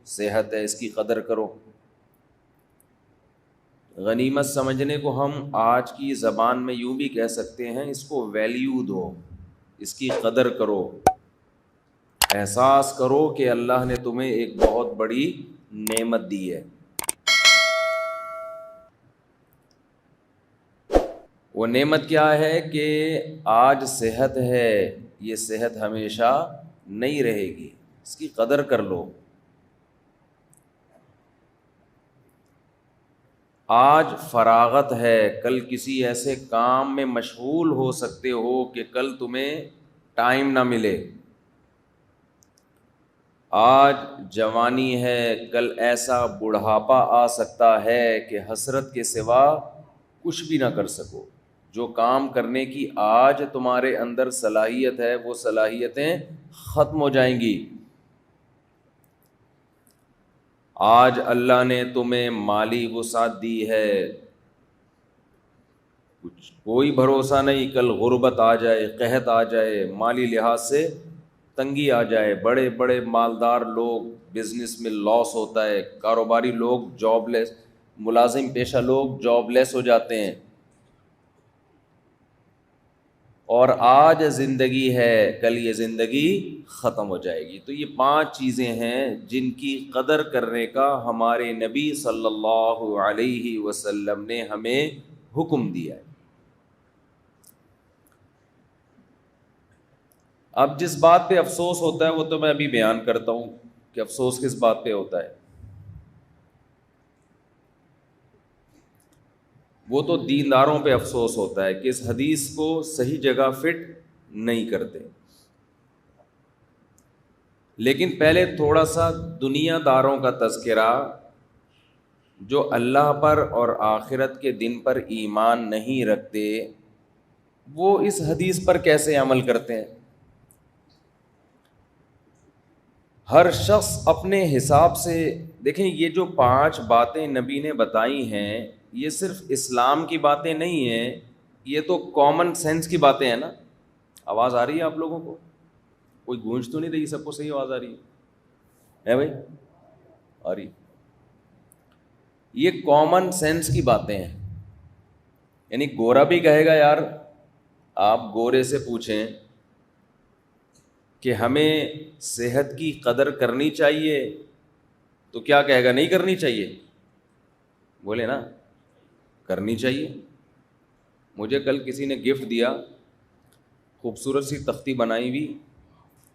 صحت ہے اس کی قدر کرو. غنیمت سمجھنے کو ہم آج کی زبان میں یوں بھی کہہ سکتے ہیں، اس کو ویلیو دو، اس کی قدر کرو، احساس کرو کہ اللہ نے تمہیں ایک بہت بڑی نعمت دی ہے. وہ نعمت کیا ہے کہ آج صحت ہے، یہ صحت ہمیشہ نہیں رہے گی، اس کی قدر کر لو. آج فراغت ہے، کل کسی ایسے کام میں مشغول ہو سکتے ہو کہ کل تمہیں ٹائم نہ ملے. آج جوانی ہے، کل ایسا بڑھاپا آ سکتا ہے کہ حسرت کے سوا کچھ بھی نہ کر سکو. جو کام کرنے کی آج تمہارے اندر صلاحیت ہے وہ صلاحیتیں ختم ہو جائیں گی. آج اللہ نے تمہیں مالی وسعت دی ہے، کچھ کوئی بھروسہ نہیں، کل غربت آ جائے، قحط آ جائے، مالی لحاظ سے تنگی آ جائے. بڑے بڑے مالدار لوگ بزنس میں لاس ہوتا ہے، کاروباری لوگ جاب لیس، ملازم پیشہ لوگ جاب لیس ہو جاتے ہیں. اور آج زندگی ہے، کل یہ زندگی ختم ہو جائے گی. تو یہ 5 چیزیں ہیں جن کی قدر کرنے کا ہمارے نبی صلی اللہ علیہ وسلم نے ہمیں حکم دیا ہے. اب جس بات پہ افسوس ہوتا ہے وہ تو میں ابھی بیان کرتا ہوں کہ افسوس کس بات پہ ہوتا ہے. وہ تو دینداروں پہ افسوس ہوتا ہے کہ اس حدیث کو صحیح جگہ فٹ نہیں کرتے. لیکن پہلے تھوڑا سا دنیا داروں کا تذکرہ، جو اللہ پر اور آخرت کے دن پر ایمان نہیں رکھتے، وہ اس حدیث پر کیسے عمل کرتے ہیں. ہر شخص اپنے حساب سے دیکھیں، یہ جو 5 باتیں نبی نے بتائی ہیں یہ صرف اسلام کی باتیں نہیں ہیں، یہ تو کامن سینس کی باتیں ہیں نا. آواز آ رہی ہے آپ لوگوں کو؟ کوئی گونج تو نہیں رہی؟ سب کو صحیح آواز آ رہی ہے بھائی؟ آ رہی. یہ کامن سینس کی باتیں ہیں. یعنی گورا بھی کہے گا یار، آپ گورے سے پوچھیں کہ ہمیں صحت کی قدر کرنی چاہیے تو کیا کہے گا؟ نہیں کرنی چاہیے. بولے نا، کرنی چاہیے. مجھے کل کسی نے گفٹ دیا، خوبصورت سی تختی بنائی ہوئی،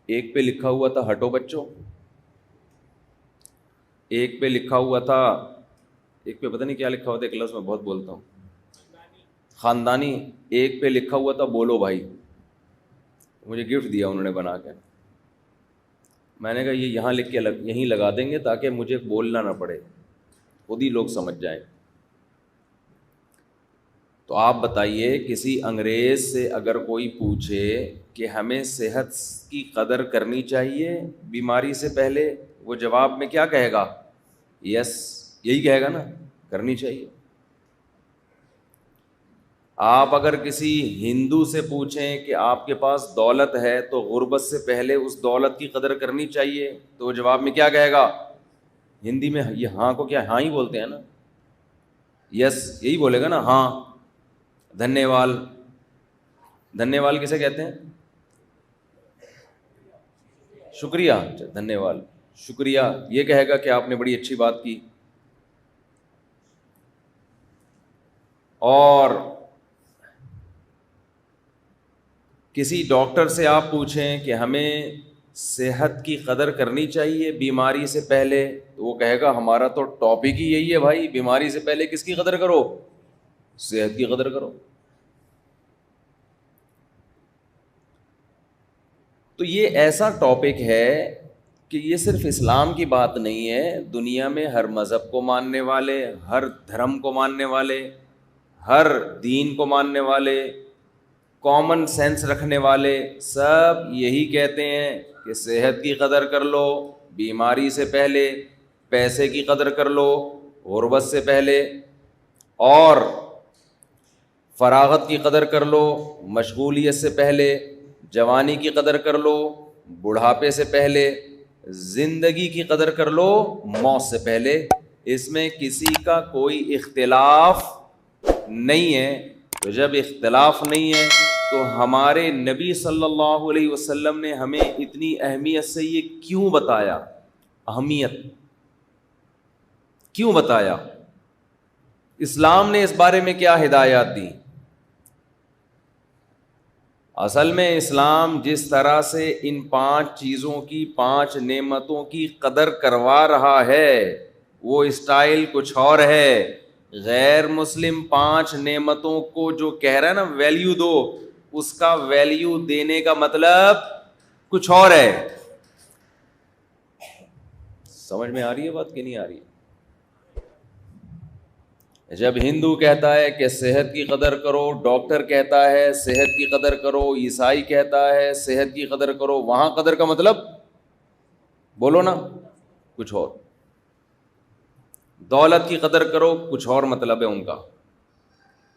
ایک پہ لکھا ہوا تھا ہٹو بچوں، ایک پہ لکھا ہوا تھا، ایک پہ پتہ نہیں کیا لکھا ہوا تھا، ایک لفظ میں بہت بولتا ہوں، خاندانی. ایک پہ لکھا ہوا تھا بولو بھائی. مجھے گفٹ دیا انہوں نے بنا کے. میں نے کہا یہ یہاں لکھ کے یہیں لگا دیں گے تاکہ مجھے بولنا نہ پڑے، خود ہی لوگ سمجھ جائیں. تو آپ بتائیے، کسی انگریز سے اگر کوئی پوچھے کہ ہمیں صحت کی قدر کرنی چاہیے بیماری سے پہلے، وہ جواب میں کیا کہے گا؟ یس، یہی کہے گا نا، کرنی چاہیے. آپ اگر کسی ہندو سے پوچھیں کہ آپ کے پاس دولت ہے تو غربت سے پہلے اس دولت کی قدر کرنی چاہیے، تو وہ جواب میں کیا کہے گا؟ ہندی میں یہ ہاں کو کیا ہاں ہی بولتے ہیں نا، یس یہی بولے گا نا، ہاں. دھنیہ واد، دھنیہ واد کسے کہتے ہیں؟ شکریہ. دھنیہ واد، شکریہ، یہ کہے گا کہ آپ نے بڑی اچھی بات کی. اور کسی ڈاکٹر سے آپ پوچھیں کہ ہمیں صحت کی قدر کرنی چاہیے بیماری سے پہلے، تو وہ کہے گا ہمارا تو ٹاپک ہی یہی ہے بھائی، بیماری سے پہلے کس کی قدر کرو؟ صحت کی قدر کرو. تو یہ ایسا ٹاپک ہے کہ یہ صرف اسلام کی بات نہیں ہے، دنیا میں ہر مذہب کو ماننے والے، ہر دھرم کو ماننے والے، ہر دین کو ماننے والے، کامن سینس رکھنے والے، سب یہی کہتے ہیں کہ صحت کی قدر کر لو بیماری سے پہلے، پیسے کی قدر کر لو غربت سے پہلے، اور فراغت کی قدر کر لو مشغولیت سے پہلے، جوانی کی قدر کر لو بڑھاپے سے پہلے. زندگی کی قدر کر لو موت سے پہلے. اس میں کسی کا کوئی اختلاف نہیں ہے. تو جب اختلاف نہیں ہے تو ہمارے نبی صلی اللہ علیہ وسلم نے ہمیں اتنی اہمیت سے یہ کیوں بتایا؟ اہمیت کیوں بتایا؟ اسلام نے اس بارے میں کیا ہدایات دی؟ اصل میں اسلام جس طرح سے ان 5 چیزوں کی، 5 نعمتوں کی قدر کروا رہا ہے وہ اسٹائل کچھ اور ہے. غیر مسلم 5 نعمتوں کو جو کہہ رہا ہے نا ویلیو دو، اس کا ویلیو دینے کا مطلب کچھ اور ہے. سمجھ میں آ رہی ہے بات کہ نہیں آ رہی ہے؟ جب ہندو کہتا ہے کہ صحت کی قدر کرو، ڈاکٹر کہتا ہے صحت کی قدر کرو، عیسائی کہتا ہے صحت کی قدر کرو، وہاں قدر کا مطلب بولو نا کچھ اور. دولت کی قدر کرو کچھ اور مطلب ہے ان کا.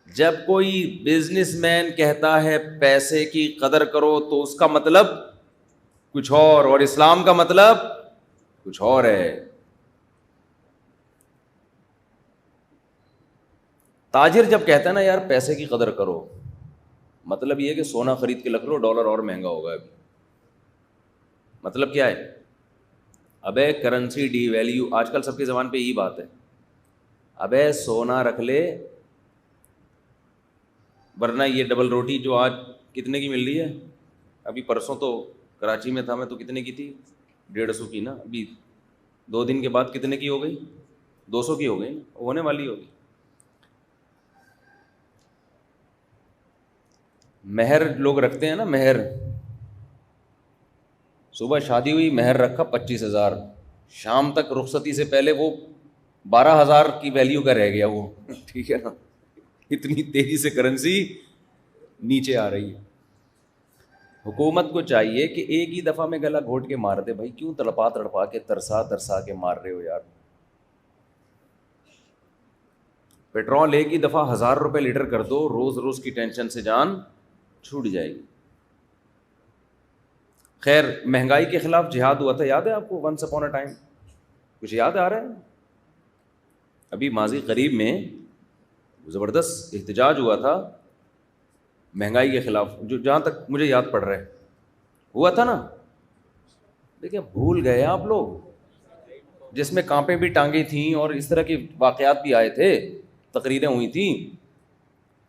جب کوئی بزنس مین کہتا ہے پیسے کی قدر کرو تو اس کا مطلب کچھ اور اسلام کا مطلب کچھ اور ہے. تاجر جب کہتا ہے نا یار پیسے کی قدر کرو، مطلب یہ ہے کہ سونا خرید کے رکھ لو، ڈالر اور مہنگا ہوگا ابھی. مطلب کیا ہے؟ ابے کرنسی ڈی ویلیو، آج کل سب کی زبان پہ یہی بات ہے. ابے سونا رکھ لے، ورنہ یہ ڈبل روٹی جو آج کتنے کی مل رہی ہے؟ ابھی پرسوں تو کراچی میں تھا میں تو کتنے کی تھی؟ 150 کی نا. ابھی 2 دن کے بعد کتنے کی ہو گئی؟ 200 کی ہو گئی، ہونے والی ہوگی. مہر لوگ رکھتے ہیں نا، مہر. صبح شادی ہوئی، مہر رکھا 25,000، شام تک رخصتی سے پہلے وہ 12,000 کی ویلیو کا رہ گیا وہ. ٹھیک ہے نا؟ اتنی تیزی سے کرنسی نیچے آ رہی ہے. حکومت کو چاہیے کہ ایک ہی دفعہ میں گلا گھونٹ کے مار دے. بھائی کیوں تڑپا تڑپا کے ترسا کے مار رہے ہو یار؟ پیٹرول ایک ہی دفعہ 1,000 روپے لیٹر کر دو، روز روز کی ٹینشن سے جان چھوٹ جائے گی. خیر، مہنگائی کے خلاف جہاد ہوا تھا، یاد ہے آپ کو؟ Once upon a time. کچھ یاد آ رہا ہے؟ ابھی ماضی قریب میں زبردست احتجاج ہوا تھا مہنگائی کے خلاف، جو جہاں تک مجھے یاد پڑ رہا ہے ہوا تھا نا. دیکھیں بھول گئے آپ لوگ، جس میں کانپیں بھی ٹانگیں تھیں اور اس طرح کے واقعات بھی آئے تھے، تقریریں ہوئی تھیں.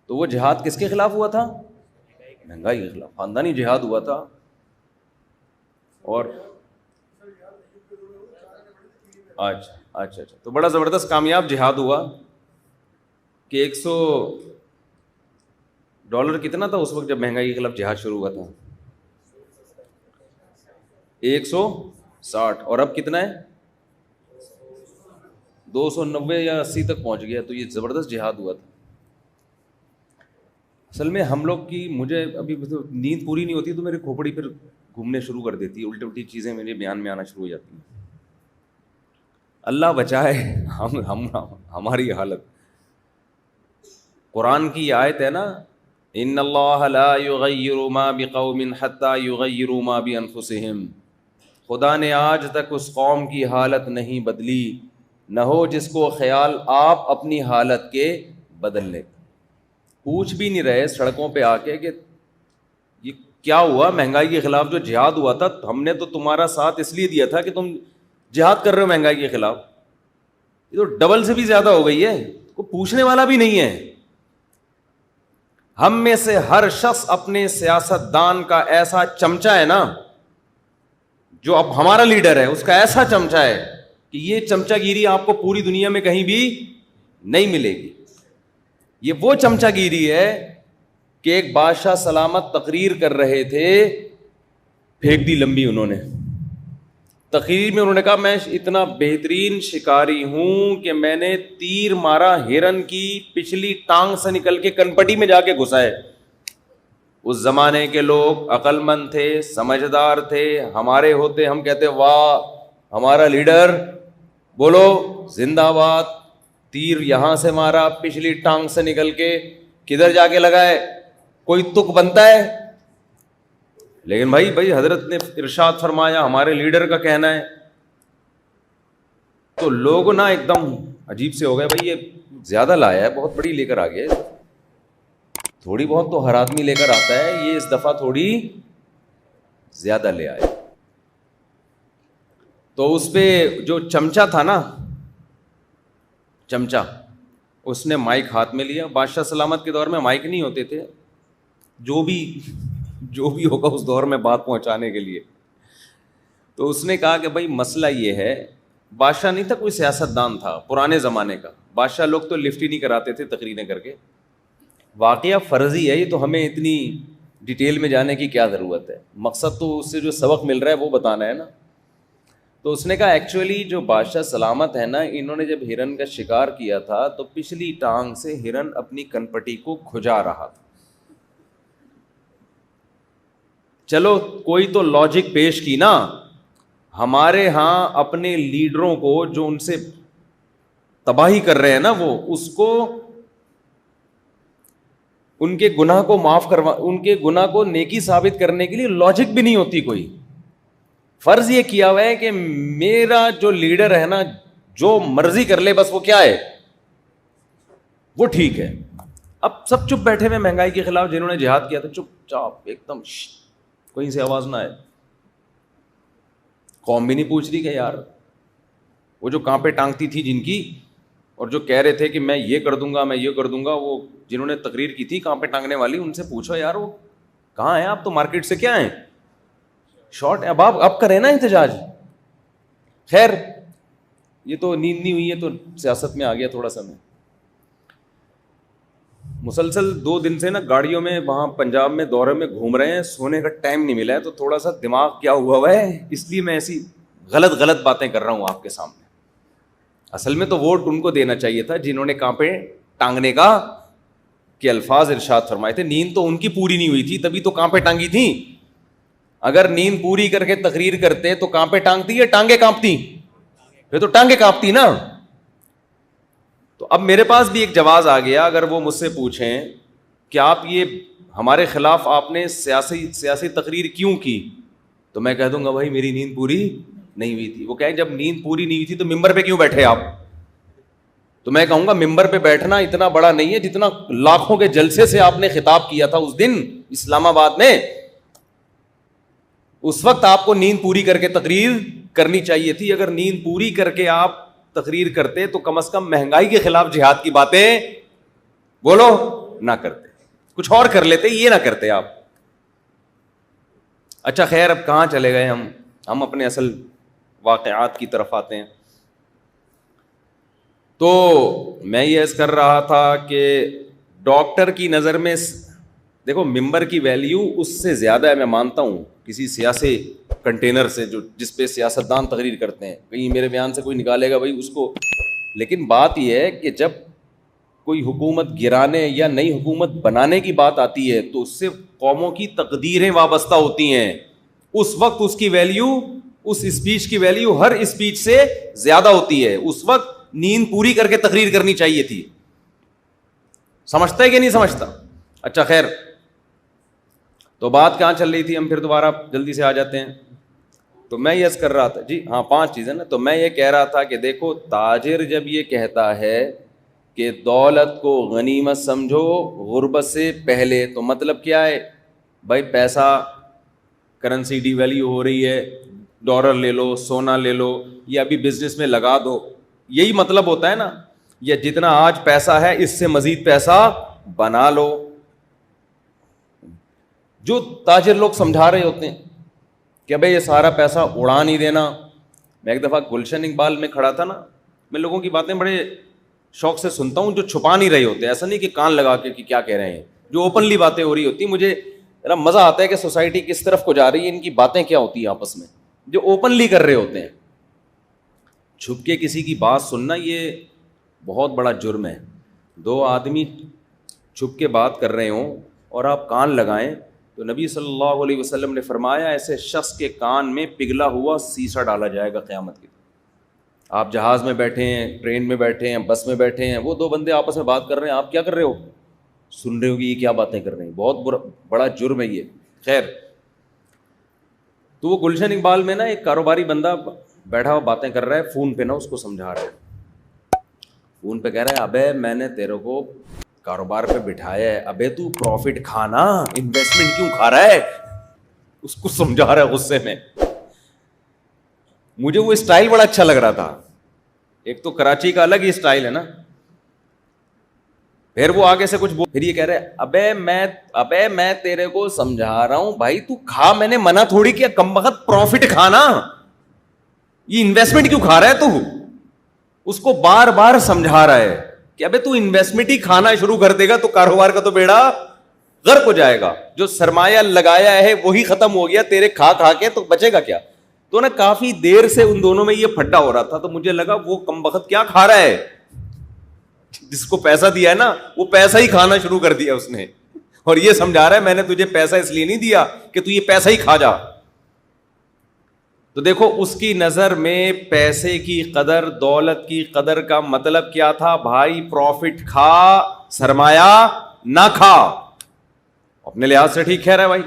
تو وہ جہاد کس کے خلاف ہوا تھا؟ مہنگائی کے خلاف. خاندانی جہاد ہوا تھا. اور اچھا تو بڑا زبردست کامیاب جہاد ہوا کہ $100 کتنا تھا اس وقت جب مہنگائی کے خلاف جہاد شروع ہوا تھا؟ 160. اور اب کتنا ہے؟ 290 یا 80 تک پہنچ گیا. تو یہ زبردست جہاد ہوا تھا. اصل میں ہم لوگ کی، مجھے ابھی نیند پوری نہیں ہوتی تو میری کھوپڑی پھر گھومنے شروع کر دیتی ہے، الٹی چیزیں میرے بیان میں آنا شروع ہو جاتی ہیں. اللہ بچائے ہماری حالت. قرآن کی آیت ہے نا، ان اللہ لا یغیر ما بقوم حتی یغیروا ما بانفسہم. خدا نے آج تک اس قوم کی حالت نہیں بدلی، نہ ہو جس کو خیال آپ اپنی حالت کے بدل لیں. پوچھ بھی نہیں رہے سڑکوں پہ آ کے کہ یہ کیا ہوا؟ مہنگائی کے خلاف جو جہاد ہوا تھا، ہم نے تو تمہارا ساتھ اس لیے دیا تھا کہ تم جہاد کر رہے ہو مہنگائی کے خلاف. یہ تو ڈبل سے بھی زیادہ ہو گئی ہے، کوئی پوچھنے والا بھی نہیں ہے. ہم میں سے ہر شخص اپنے سیاست دان کا ایسا چمچہ ہے نا، جو اب ہمارا لیڈر ہے اس کا ایسا چمچہ ہے کہ یہ چمچہ گیری آپ کو پوری دنیا میں کہیں بھی نہیں ملے گی. یہ وہ چمچہ گیری ہے کہ ایک بادشاہ سلامت تقریر کر رہے تھے، پھینک دی لمبی انہوں نے. تقریر میں انہوں نے کہا میں اتنا بہترین شکاری ہوں کہ میں نے تیر مارا ہرن کی پچھلی ٹانگ سے نکل کے کنپٹی میں جا کے گھسا ہے. اس زمانے کے لوگ عقل مند تھے، سمجھدار تھے. ہمارے ہوتے ہم کہتے واہ ہمارا لیڈر، بولو زندہ باد. تیر یہاں سے مارا پچھلی ٹانگ سے نکل کے کدھر جا کے لگا ہے؟ کوئی تک بنتا ہے؟ لیکن بھائی حضرت نے ارشاد فرمایا، ہمارے لیڈر کا کہنا ہے، تو لوگ نا ایک دم عجیب سے ہو گئے، بھائی یہ زیادہ لایا ہے، بہت بڑی لے کر آ گیا، تھوڑی بہت تو ہر آدمی لے کر آتا ہے، یہ اس دفعہ تھوڑی زیادہ لے آئے۔ تو اس پہ جو چمچا تھا نا، چمچا، اس نے مائک ہاتھ میں لیا۔ بادشاہ سلامت کے دور میں مائک نہیں ہوتے تھے، جو بھی ہوگا اس دور میں بات پہنچانے کے لیے۔ تو اس نے کہا کہ بھائی مسئلہ یہ ہے، بادشاہ نہیں تھا، کوئی سیاست دان تھا پرانے زمانے کا، بادشاہ لوگ تو لفٹ ہی نہیں کراتے تھے تقریریں کر کے، واقعہ فرضی ہے یہ، تو ہمیں اتنی ڈیٹیل میں جانے کی کیا ضرورت ہے، مقصد تو اس سے جو سبق مل رہا ہے وہ بتانا ہے نا۔ تو اس نے کہا ایکچولی جو بادشاہ سلامت ہے نا، انہوں نے جب ہرن کا شکار کیا تھا تو پچھلی ٹانگ سے ہرن اپنی کنپٹی کو کھجا رہا تھا۔ چلو کوئی تو لاجک پیش کی نا، ہمارے ہاں اپنے لیڈروں کو جو ان سے تباہی کر رہے ہیں نا، وہ اس کو ان کے گناہ کو معاف کروا، ان کے گناہ کو نیکی ثابت کرنے کے لیے لاجک بھی نہیں ہوتی کوئی۔ فرض یہ کیا ہوا ہے کہ میرا جو لیڈر ہے نا، جو مرضی کر لے بس وہ کیا ہے، وہ ٹھیک ہے۔ اب سب چپ بیٹھے ہوئے مہنگائی کے خلاف، جنہوں نے جہاد کیا تھا چپ چاپ ایک دم، کہیں سے آواز نہ آئے۔ قوم بھی نہیں پوچھ رہی کہ یار وہ جو کانپے ٹانگتی تھی جن کی، اور جو کہہ رہے تھے کہ میں یہ کر دوں گا میں یہ کر دوں گا، وہ جنہوں نے تقریر کی تھی کانپے ٹانگنے والی، ان سے پوچھو یار وہ کہاں ہیں، آپ تو مارکیٹ سے کیا ہیں، شارٹ ہیں، اب کریں نا احتجاج۔ خیر یہ تو نیند نہیں ہوئی ہے تو سیاست میں آ گیا تھوڑا سا میں۔ مسلسل 2 دن سے نا گاڑیوں میں وہاں پنجاب میں دورے میں گھوم رہے ہیں، سونے کا ٹائم نہیں ملا ہے، تو تھوڑا سا دماغ کیا ہوا ہے، اس لیے میں ایسی غلط باتیں کر رہا ہوں آپ کے سامنے۔ اصل میں تو ووٹ ان کو دینا چاہیے تھا جنہوں نے کانپے ٹانگنے کا کے الفاظ ارشاد فرمائے تھے۔ نیند تو ان کی پوری نہیں ہوئی تھی، تبھی تو کانپے ٹانگی تھی۔ اگر نیند پوری کر کے تقریر کرتے تو کانپے ٹانگتی یا ٹانگیں کانپتی؟ پھر تو ٹانگیں کانپتی نا۔ تو اب میرے پاس بھی ایک جواز آ گیا، اگر وہ مجھ سے پوچھیں کہ آپ یہ ہمارے خلاف آپ نے سیاسی تقریر کیوں کی، تو میں کہہ دوں گا بھائی میری نیند پوری نہیں ہوئی تھی۔ وہ کہیں جب نیند پوری نہیں ہوئی تھی تو ممبر پہ کیوں بیٹھے آپ؟ تو میں کہوں گا ممبر پہ بیٹھنا اتنا بڑا نہیں ہے جتنا لاکھوں کے جلسے سے آپ نے خطاب کیا تھا اس دن اسلام آباد میں۔ اس وقت آپ کو نیند پوری کر کے تقریر کرنی چاہیے تھی۔ اگر نیند پوری کر کے آپ تقریر کرتے تو کم از کم مہنگائی کے خلاف جہاد کی باتیں بولو نہ کرتے، کچھ اور کر لیتے، یہ نہ کرتے آپ۔ اچھا خیر، اب کہاں چلے گئے ہم اپنے اصل واقعات کی طرف آتے ہیں۔ تو میں یہ عرض کر رہا تھا کہ ڈاکٹر کی نظر میں دیکھو ممبر کی ویلیو اس سے زیادہ ہے، میں مانتا ہوں، کسی سیاسی کنٹینر سے جس پہ سیاستدان تقریر کرتے ہیں، کہیں میرے بیان سے کوئی نکالے گا بھائی اس کو۔ لیکن بات یہ ہے کہ جب کوئی حکومت گرانے یا نئی حکومت بنانے کی بات آتی ہے تو اس سے قوموں کی تقدیریں وابستہ ہوتی ہیں، اس وقت اس کی ویلیو، اس اسپیچ کی ویلیو ہر اسپیچ سے زیادہ ہوتی ہے۔ اس وقت نیند پوری کر کے تقریر کرنی چاہیے تھی۔ سمجھتا ہے کہ نہیں سمجھتا؟ اچھا خیر، تو بات کہاں چل رہی تھی، ہم پھر دوبارہ جلدی سے آ جاتے ہیں۔ تو میں یہ عرض کر رہا تھا جی ہاں 5 چیزیں نا، تو میں یہ کہہ رہا تھا کہ دیکھو تاجر جب یہ کہتا ہے کہ دولت کو غنیمت سمجھو غربت سے پہلے، تو مطلب کیا ہے بھائی، پیسہ کرنسی ڈی ویلیو ہو رہی ہے، ڈالر لے لو، سونا لے لو، یا ابھی بزنس میں لگا دو، یہی مطلب ہوتا ہے نا، یا جتنا آج پیسہ ہے اس سے مزید پیسہ بنا لو۔ جو تاجر لوگ سمجھا رہے ہوتے ہیں کہ بھائی یہ سارا پیسہ اڑا نہیں دینا۔ میں ایک دفعہ گلشن اقبال میں کھڑا تھا نا، میں لوگوں کی باتیں بڑے شوق سے سنتا ہوں، جو چھپا نہیں رہے ہوتے، ایسا نہیں کہ کان لگا کے کہ کیا کہہ رہے ہیں، جو اوپنلی باتیں ہو رہی ہوتی، مجھے ذرا مزہ آتا ہے کہ سوسائٹی کس طرف کو جا رہی ہے، ان کی باتیں کیا ہوتی ہیں آپس میں، جو اوپنلی کر رہے ہوتے ہیں۔ چھپ کے کسی کی بات سننا یہ بہت بڑا جرم ہے۔ 2 آدمی چھپ کے بات کر رہے ہوں اور آپ کان لگائیں، تو نبی صلی اللہ علیہ وسلم نے فرمایا ایسے شخص کے کان میں پگھلا ہوا سیسا ڈالا جائے گا قیامت کے دن۔ آپ جہاز میں بیٹھے ہیں، ٹرین میں بیٹھے ہیں، بس میں بیٹھے ہیں، وہ 2 بندے آپس میں بات کر رہے ہیں، آپ کیا کر رہے ہو؟ سن رہے ہو کہ یہ کیا باتیں کر رہے ہیں۔ بہت بڑا جرم ہے یہ۔ خیر، تو وہ گلشن اقبال میں نا ایک کاروباری بندہ بیٹھا ہوا باتیں کر رہا ہے، فون پہ نا اس کو سمجھا رہا ہے، فون پہ کہہ رہا ہے ابے میں نے تیرے کو کاروبار پہ بٹھایا ہے، ابے تو پروفٹ کھانا، انویسٹمنٹ کیوں کھا رہا ہے، اس کو سمجھا رہا ہے غصے میں. مجھے وہ اسٹائل بڑا اچھا لگ رہا تھا. ایک تو کراچی کا الگ ہی اسٹائل ہے نا. پھر وہ آگے سے کچھ پھر یہ کہہ رہے ابے میں تیرے کو سمجھا رہا ہوں بھائی تو کھا، میں نے منع تھوڑی کیا، کم وقت پروفٹ کھانا، یہ انویسٹمنٹ کیوں کھا رہا ہے تو. اس کو بار بار سمجھا رہا ہے کہ ابے تو انویسٹمنٹ ہی کھانا شروع کر دے گا تو کاروبار کا تو بیڑا غرق ہو جائے گا، جو سرمایہ لگایا ہے وہی ختم ہو گیا، تیرے کھا کے تو بچے گا کیا. تو نا کافی دیر سے ان دونوں میں یہ پھڈا ہو رہا تھا، تو مجھے لگا وہ کم وقت کیا کھا رہا ہے، جس کو پیسہ دیا ہے نا وہ پیسہ ہی کھانا شروع کر دیا اس نے، اور یہ سمجھا رہا ہے میں نے تجھے پیسہ اس لیے نہیں دیا کہ تو یہ پیسہ ہی کھا جا. تو دیکھو اس کی نظر میں پیسے کی قدر، دولت کی قدر کا مطلب کیا تھا، بھائی پروفٹ کھا، سرمایہ نہ کھا. اپنے لحاظ سے ٹھیک کہہ رہا ہے بھائی.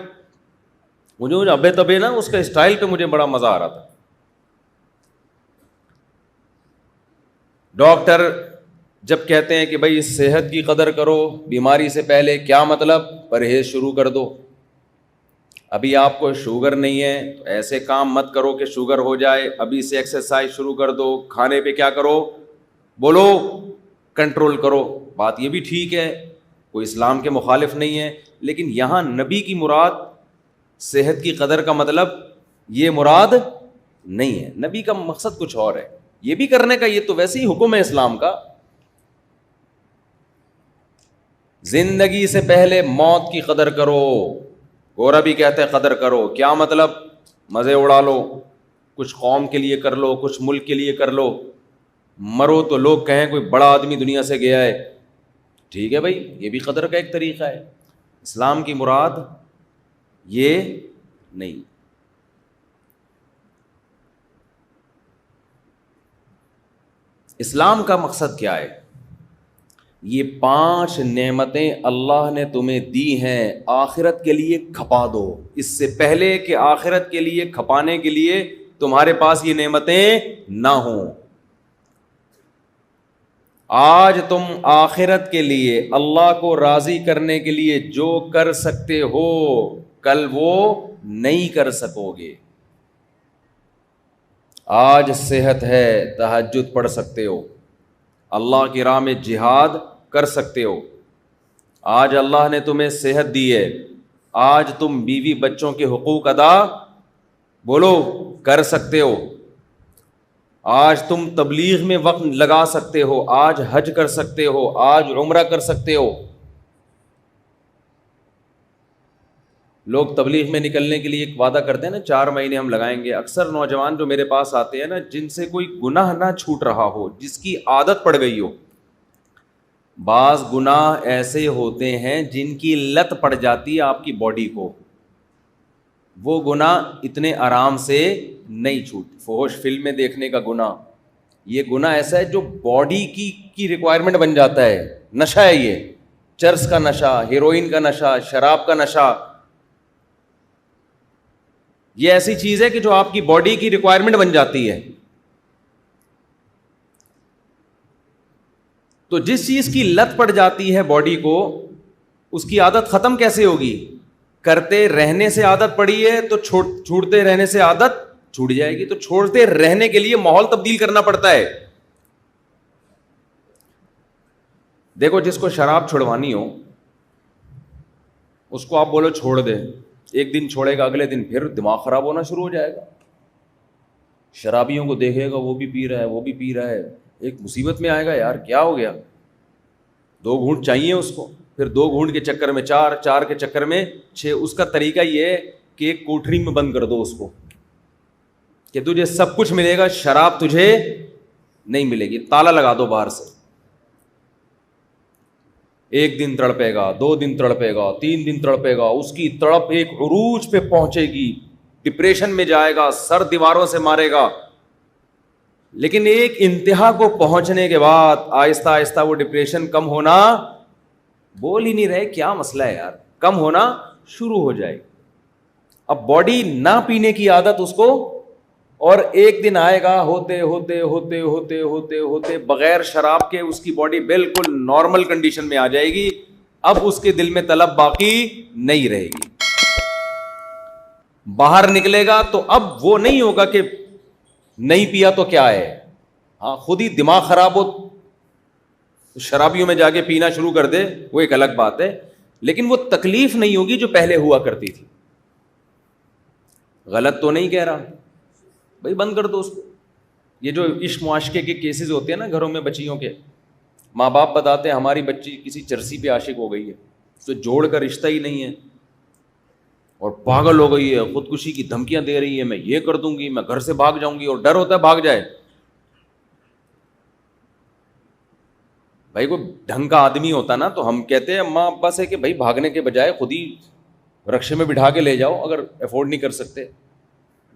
مجھے ابے تبے نا اس کا اسٹائل پہ مجھے بڑا مزہ آ رہا تھا. ڈاکٹر جب کہتے ہیں کہ بھائی صحت کی قدر کرو، بیماری سے پہلے، کیا مطلب، پرہیز شروع کر دو. ابھی آپ کو شوگر نہیں ہے تو ایسے کام مت کرو کہ شوگر ہو جائے، ابھی سے ایکسرسائز شروع کر دو، کھانے پہ کیا کرو، بولو کنٹرول کرو. بات یہ بھی ٹھیک ہے، کوئی اسلام کے مخالف نہیں ہے، لیکن یہاں نبی کی مراد صحت کی قدر کا مطلب یہ مراد نہیں ہے. نبی کا مقصد کچھ اور ہے. یہ بھی کرنے کا، یہ تو ویسے ہی حکم ہے اسلام کا. زندگی سے پہلے موت کی قدر کرو. گورا بھی کہتے ہیں قدر کرو، کیا مطلب، مزے اڑا لو، کچھ قوم کے لیے کر لو، کچھ ملک کے لیے کر لو، مرو تو لوگ کہیں کوئی بڑا آدمی دنیا سے گیا ہے. ٹھیک ہے بھائی، یہ بھی قدر کا ایک طریقہ ہے. اسلام کی مراد یہ نہیں. اسلام کا مقصد کیا ہے، یہ 5 نعمتیں اللہ نے تمہیں دی ہیں، آخرت کے لیے کھپا دو. اس سے پہلے کہ آخرت کے لیے کھپانے کے لیے تمہارے پاس یہ نعمتیں نہ ہوں. آج تم آخرت کے لیے، اللہ کو راضی کرنے کے لیے جو کر سکتے ہو، کل وہ نہیں کر سکو گے. آج صحت ہے، تہجد پڑھ سکتے ہو، اللہ کی راہ میں جہاد کر سکتے ہو. آج اللہ نے تمہیں صحت دی ہے، آج تم بیوی بچوں کے حقوق ادا بولو کر سکتے ہو. آج تم تبلیغ میں وقت لگا سکتے ہو، آج حج کر سکتے ہو، آج عمرہ کر سکتے ہو. لوگ تبلیغ میں نکلنے کے لیے ایک وعدہ کرتے ہیں نا، 4 مہینے ہم لگائیں گے. اکثر نوجوان جو میرے پاس آتے ہیں نا، جن سے کوئی گناہ نہ چھوٹ رہا ہو، جس کی عادت پڑ گئی ہو. بعض گناہ ایسے ہوتے ہیں جن کی لت پڑ جاتی ہے آپ کی باڈی کو، وہ گناہ اتنے آرام سے نہیں چھوٹتے. فحش فلمیں دیکھنے کا گناہ، یہ گناہ ایسا ہے جو باڈی کی ریکوائرمنٹ بن جاتا ہے. نشہ ہے یہ، چرس کا نشہ، ہیروئن کا نشہ، شراب کا نشہ. یہ ایسی چیز ہے کہ جو آپ کی باڈی کی ریکوائرمنٹ بن جاتی ہے. تو جس چیز کی لت پڑ جاتی ہے باڈی کو، اس کی عادت ختم کیسے ہوگی؟ کرتے رہنے سے عادت پڑی ہے تو چھوڑتے رہنے سے عادت چھوٹ جائے گی. تو چھوڑتے رہنے کے لیے ماحول تبدیل کرنا پڑتا ہے. دیکھو جس کو شراب چھڑوانی ہو، اس کو آپ بولو چھوڑ دے، ایک دن چھوڑے گا، اگلے دن پھر دماغ خراب ہونا شروع ہو جائے گا. شرابیوں کو دیکھے گا، وہ بھی پی رہا ہے، وہ بھی پی رہا ہے، ایک مصیبت میں آئے گا، یار کیا ہو گیا. 2 گھونٹ چاہیے اس کو، پھر 2 گھونٹ کے چکر میں 4، 4 کے چکر میں 6. اس کا طریقہ یہ ہے کہ ایک کوٹری میں بند کر دو اس کو، کہ تجھے سب کچھ ملے گا، شراب تجھے نہیں ملے گی. تالا لگا دو باہر سے. 1 دن تڑپے گا، 2 دن تڑپے گا، 3 دن تڑپے گا، اس کی تڑپ ایک عروج پہ پہنچے گی، ڈپریشن میں جائے گا، سر دیواروں سے مارے گا. لیکن ایک انتہا کو پہنچنے کے بعد آہستہ آہستہ وہ ڈپریشن کم ہونا، بول ہی نہیں رہے کیا مسئلہ ہے یار، کم ہونا شروع ہو جائے گی. اب باڈی نہ پینے کی عادت اس کو، اور ایک دن آئے گا ہوتے ہوتے ہوتے ہوتے ہوتے ہوتے بغیر شراب کے اس کی باڈی بالکل نارمل کنڈیشن میں آ جائے گی. اب اس کے دل میں طلب باقی نہیں رہے گی. باہر نکلے گا تو اب وہ نہیں ہوگا کہ نہیں پیا تو کیا ہے. ہاں خود ہی دماغ خراب ہو شرابیوں میں جا کے پینا شروع کر دے وہ ایک الگ بات ہے, لیکن وہ تکلیف نہیں ہوگی جو پہلے ہوا کرتی تھی. غلط تو نہیں کہہ رہا بھائی, بند کر دو اس کو. یہ جو عشق معاشقے کے کیسز ہوتے ہیں نا گھروں میں بچیوں کے, ماں باپ بتاتے ہیں ہماری بچی کسی چرسی پہ عاشق ہو گئی ہے, تو جوڑ کا رشتہ ہی نہیں ہے اور پاگل ہو گئی ہے, خودکشی کی دھمکیاں دے رہی ہے, میں یہ کر دوں گی, میں گھر سے بھاگ جاؤں گی, اور ڈر ہوتا ہے بھاگ جائے. بھائی کوئی ڈھنگ کا آدمی ہوتا نا تو ہم کہتے ہیں ماں ابا سے کہ بھائی بھاگنے کے بجائے خود ہی رکشے میں بٹھا کے لے جاؤ, اگر افورڈ نہیں کر سکتے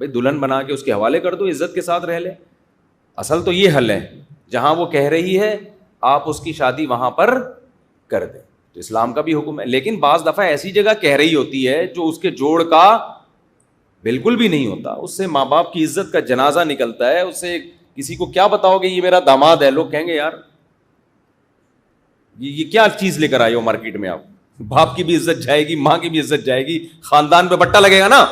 بھائی دلہن بنا کے اس کے حوالے کر دو, عزت کے ساتھ رہ لے. اصل تو یہ حل ہے, جہاں وہ کہہ رہی ہے آپ اس کی شادی وہاں پر کر دیں, تو اسلام کا بھی حکم ہے. لیکن بعض دفعہ ایسی جگہ کہہ رہی ہوتی ہے جو اس کے جوڑ کا بالکل بھی نہیں ہوتا, اس سے ماں باپ کی عزت کا جنازہ نکلتا ہے. اس سے کسی کو کیا بتاؤ گے یہ میرا داماد ہے, لوگ کہیں گے یار یہ کیا چیز لے کر آئے ہو مارکیٹ میں. آپ باپ کی بھی عزت جائے گی, ماں کی بھی عزت جائے گی, خاندان پہ بٹا لگے گا نا.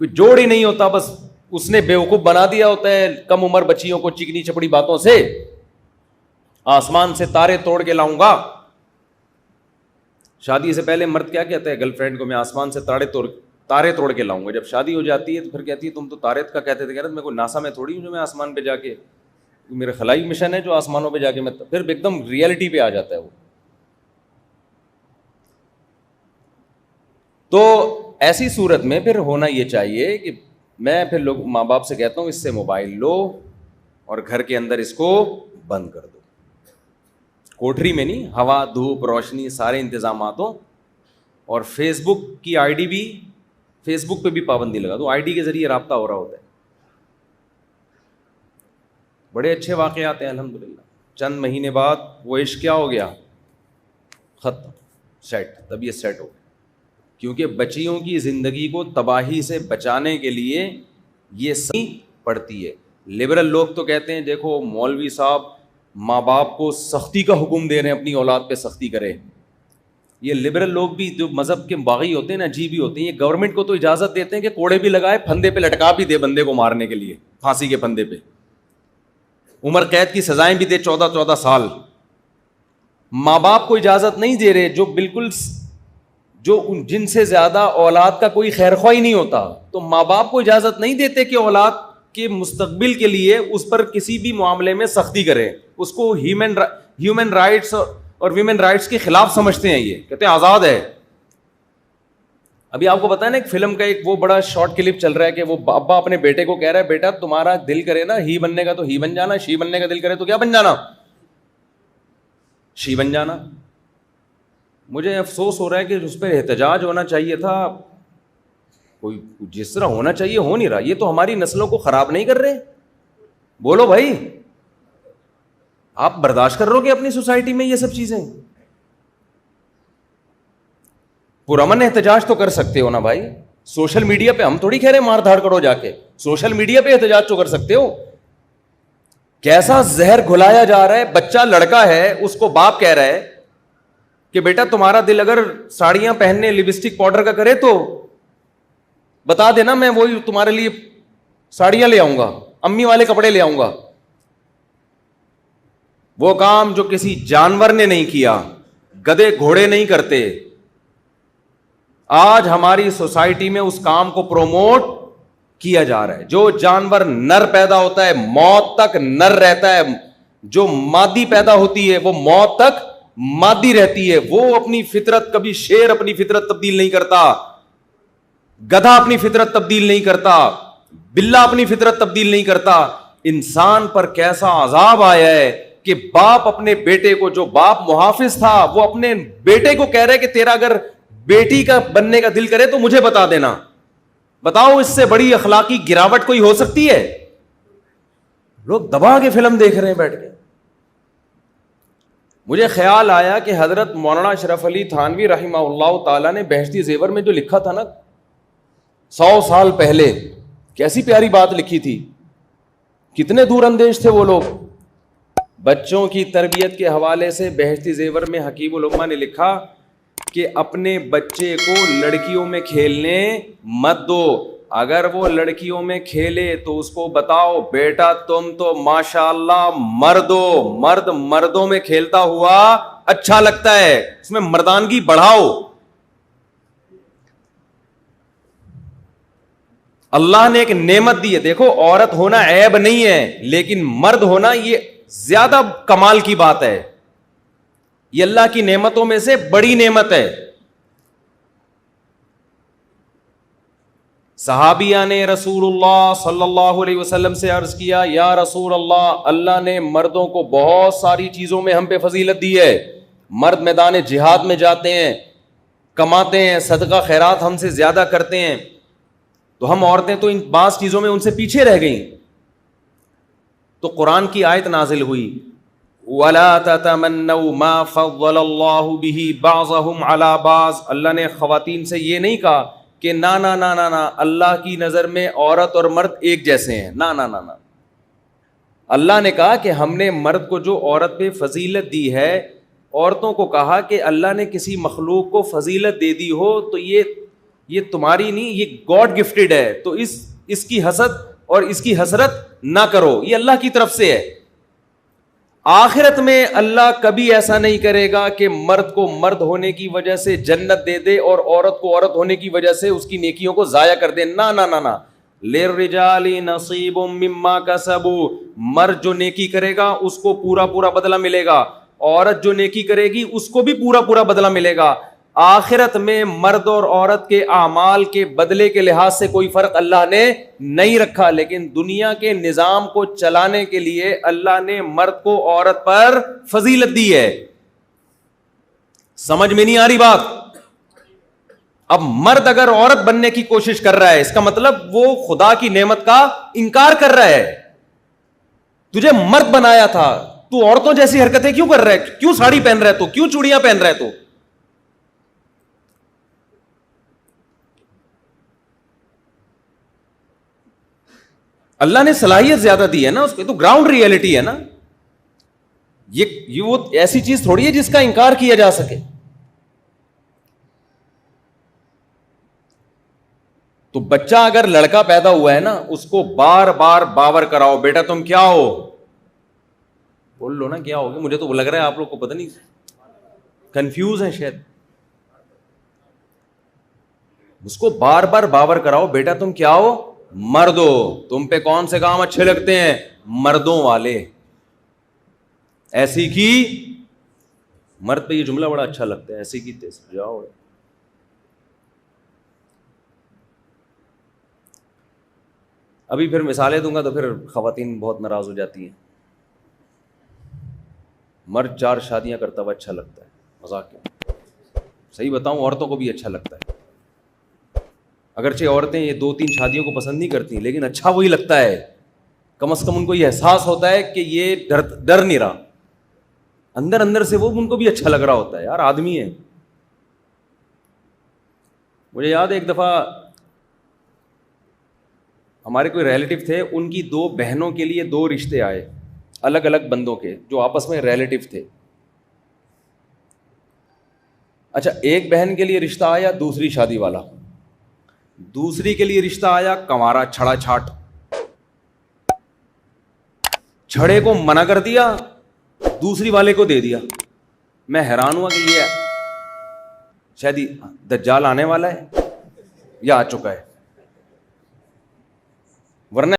کوئی جوڑ ہی نہیں ہوتا, بس اس نے بیوقوف بنا دیا ہوتا ہے کم عمر بچیوں کو چکنی چپڑی باتوں سے. آسمان سے تارے توڑ کے لاؤں گا. شادی سے پہلے مرد کیا کہتا ہے گرل فرینڈ کو, میں آسمان سے تارے توڑ کے لاؤں گا. جب شادی ہو جاتی ہے تو پھر کہتی ہے تم تو تارے کا کہتے تھے. کہتے میں کوئی ناسا میں تھوڑی ہوں جو میں آسمان پہ جا کے, میرا خلائی مشن ہے جو آسمانوں پہ جا کے, میں پھر ایک دم ریئلٹی پہ آ جاتا ہے وہ. تو ایسی صورت میں پھر ہونا یہ چاہیے کہ میں پھر لوگ ماں باپ سے کہتا ہوں اس سے موبائل لو اور گھر کے اندر اس کو بند کر دو. کوٹری میں نہیں, ہوا دھوپ روشنی سارے انتظامات ہوں. اور فیس بک کی آئی ڈی بھی, فیس بک پہ بھی پابندی لگا دو, آئی ڈی کے ذریعے رابطہ ہو رہا ہوتا ہے. بڑے اچھے واقعات ہیں الحمدللہ. چند مہینے بعد وہ عشق کیا ہو گیا, ختم, سیٹ, طبیعت سیٹ ہو گئی. کیونکہ بچیوں کی زندگی کو تباہی سے بچانے کے لیے یہ صحیح پڑتی ہے. لبرل لوگ تو کہتے ہیں دیکھو مولوی صاحب ماں باپ کو سختی کا حکم دے رہے ہیں, اپنی اولاد پہ سختی کرے. یہ لبرل لوگ بھی جو مذہب کے باغی ہوتے ہیں نا, عجیب ہی ہوتے ہیں. یہ گورنمنٹ کو تو اجازت دیتے ہیں کہ کوڑے بھی لگائے, پھندے پہ لٹکا بھی دے بندے کو مارنے کے لیے, پھانسی کے پھندے پہ, عمر قید کی سزائیں بھی دے 14 سال. ماں باپ کو اجازت نہیں دے رہے, جو بالکل جو جن سے زیادہ اولاد کا کوئی خیر خواہ ہی نہیں ہوتا, تو ماں باپ کو اجازت نہیں دیتے کہ اولاد کے مستقبل کے لیے اس پر کسی بھی معاملے میں سختی کرے. اس کو ہیومن رائٹس اور ویمن رائٹس کے خلاف سمجھتے ہیں. یہ کہتے ہیں آزاد ہے. ابھی آپ کو پتا ہے نا ایک فلم کا ایک وہ بڑا شارٹ کلپ چل رہا ہے کہ وہ ابا اپنے بیٹے کو کہہ رہا ہے بیٹا تمہارا دل کرے نا ہی بننے کا تو ہی بن جانا, شی بننے کا دل کرے تو کیا بن جانا, شی بن جانا. مجھے افسوس ہو رہا ہے کہ اس پہ احتجاج ہونا چاہیے تھا, کوئی جس طرح ہونا چاہیے ہو نہیں رہا. یہ تو ہماری نسلوں کو خراب نہیں کر رہے. بولو بھائی, آپ برداشت کر رہو کہ اپنی سوسائٹی میں یہ سب چیزیں, پرامن احتجاج تو کر سکتے ہو نا بھائی. سوشل میڈیا پہ ہم تھوڑی کہہ رہے مار دھاڑ کرو جا کے, سوشل میڈیا پہ احتجاج تو کر سکتے ہو. کیسا زہر گھلایا جا رہا ہے. بچہ لڑکا ہے, اس کو باپ کہہ رہا ہے کہ بیٹا تمہارا دل اگر ساڑیاں پہننے لپسٹک پاؤڈر کا کرے تو بتا دینا, میں وہی تمہارے لیے ساڑیاں لے آؤں گا, امی والے کپڑے لے آؤں گا. وہ کام جو کسی جانور نے نہیں کیا, گدھے گھوڑے نہیں کرتے. آج ہماری سوسائٹی میں اس کام کو پروموٹ کیا جا رہا ہے. جو جانور نر پیدا ہوتا ہے موت تک نر رہتا ہے, جو مادی پیدا ہوتی ہے وہ موت تک مادی رہتی ہے. وہ اپنی فطرت, کبھی شیر اپنی فطرت تبدیل نہیں کرتا, گدھا اپنی فطرت تبدیل نہیں کرتا, بلا اپنی فطرت تبدیل نہیں کرتا. انسان پر کیسا عذاب آیا ہے کہ باپ اپنے بیٹے کو, جو باپ محافظ تھا وہ اپنے بیٹے کو کہہ رہے کہ تیرا اگر بیٹی کا بننے کا دل کرے تو مجھے بتا دینا. بتاؤ اس سے بڑی اخلاقی گراوٹ کوئی ہو سکتی ہے؟ لوگ دبا کے فلم دیکھ رہے ہیں بیٹھ کے. مجھے خیال آیا کہ حضرت مولانا اشرف علی تھانوی رحمہ اللہ تعالیٰ نے بہشتی زیور میں جو لکھا تھا نا 100 سال پہلے، کیسی پیاری بات لکھی تھی، کتنے دور اندیش تھے وہ لوگ. بچوں کی تربیت کے حوالے سے بہشتی زیور میں حکیم الامہ نے لکھا کہ اپنے بچے کو لڑکیوں میں کھیلنے مت دو، اگر وہ لڑکیوں میں کھیلے تو اس کو بتاؤ بیٹا تم تو ماشاءاللہ مرد ہو، مرد مردوں میں کھیلتا ہوا اچھا لگتا ہے، اس میں مردانگی بڑھاؤ. اللہ نے ایک نعمت دی ہے، دیکھو عورت ہونا عیب نہیں ہے، لیکن مرد ہونا یہ زیادہ کمال کی بات ہے، یہ اللہ کی نعمتوں میں سے بڑی نعمت ہے. صحابیہ نے رسول اللہ صلی اللہ علیہ وسلم سے عرض کیا، یا رسول اللہ، اللہ نے مردوں کو بہت ساری چیزوں میں ہم پہ فضیلت دی ہے، مرد میدان جہاد میں جاتے ہیں، کماتے ہیں، صدقہ خیرات ہم سے زیادہ کرتے ہیں، تو ہم عورتیں تو ان بعض چیزوں میں ان سے پیچھے رہ گئیں. تو قرآن کی آیت نازل ہوئی، وَلَا تَتَمَنَّوْا مَا فَضَّلَ اللَّهُ بِهِ بَعْضَهُمْ عَلَى بَعْضٍ. اللہ نے خواتین سے یہ نہیں کہا کہ نا نا نا نا نا اللہ کی نظر میں عورت اور مرد ایک جیسے ہیں، نا نا نا نا. اللہ نے کہا کہ ہم نے مرد کو جو عورت پہ فضیلت دی ہے، عورتوں کو کہا کہ اللہ نے کسی مخلوق کو فضیلت دے دی ہو تو یہ تمہاری نہیں، یہ گاڈ گفٹڈ ہے، تو اس کی حسد اور اس کی حسرت نہ کرو، یہ اللہ کی طرف سے ہے. آخرت میں اللہ کبھی ایسا نہیں کرے گا کہ مرد کو مرد ہونے کی وجہ سے جنت دے دے اور عورت کو عورت ہونے کی وجہ سے اس کی نیکیوں کو ضائع کر دے. نا نا نا نا، للرجال نصیب مما کسبوا. مرد جو نیکی کرے گا اس کو پورا پورا بدلہ ملے گا، عورت جو نیکی کرے گی اس کو بھی پورا پورا بدلہ ملے گا. آخرت میں مرد اور عورت کے اعمال کے بدلے کے لحاظ سے کوئی فرق اللہ نے نہیں رکھا، لیکن دنیا کے نظام کو چلانے کے لیے اللہ نے مرد کو عورت پر فضیلت دی ہے. سمجھ میں نہیں آ رہی بات؟ اب مرد اگر عورت بننے کی کوشش کر رہا ہے، اس کا مطلب وہ خدا کی نعمت کا انکار کر رہا ہے. تجھے مرد بنایا تھا، تو عورتوں جیسی حرکتیں کیوں کر رہا ہے؟ کیوں ساڑی پہن رہا ہے تو؟ کیوں چوڑیاں پہن رہا ہے تو؟ اللہ نے صلاحیت زیادہ دی ہے نا اس کو، تو گراؤنڈ ریئلٹی ہے نا. یہ وہ ایسی چیز تھوڑی ہے جس کا انکار کیا جا سکے. تو بچہ اگر لڑکا پیدا ہوا ہے نا، اس کو بار بار باور کراؤ، بیٹا تم کیا ہو، بول لو نا کیا ہوگی. مجھے تو لگ رہا ہے آپ لوگ کو پتہ نہیں، کنفیوز ہیں شاید. اس کو بار بار باور کراؤ، بیٹا تم کیا ہو، مرد ہو. تم پہ کون سے کام اچھے لگتے ہیں؟ مردوں والے. ایسی کی مرد پہ یہ جملہ بڑا اچھا لگتا ہے، ایسی کی تیز جاؤ. ابھی پھر مثالیں دوں گا تو پھر خواتین بہت ناراض ہو جاتی ہیں. مرد 4 شادیاں کرتا ہوا اچھا لگتا ہے، مذاق کیا، صحیح بتاؤں عورتوں کو بھی اچھا لگتا ہے. اگرچہ عورتیں یہ 2-3 شادیوں کو پسند نہیں کرتی، لیکن اچھا وہی لگتا ہے. کم از کم ان کو یہ احساس ہوتا ہے کہ یہ ڈر نہیں رہا، اندر اندر سے وہ ان کو بھی اچھا لگ رہا ہوتا ہے، یار آدمی ہے. مجھے یاد ہے ایک دفعہ ہمارے کوئی ریلیٹیو تھے، ان کی 2 بہنوں کے لیے 2 رشتے آئے الگ الگ بندوں کے جو آپس میں ریلیٹیو تھے. اچھا، ایک بہن کے لیے رشتہ آیا دوسری شادی والا، دوسری کے لیے رشتہ آیا کنوارا چھڑا چھاٹ. چھڑے کو منع کر دیا، دوسری والے کو دے دیا. میں حیران ہوا کہ یہ شاید دجال آنے والا ہے یا آ چکا ہے، ورنہ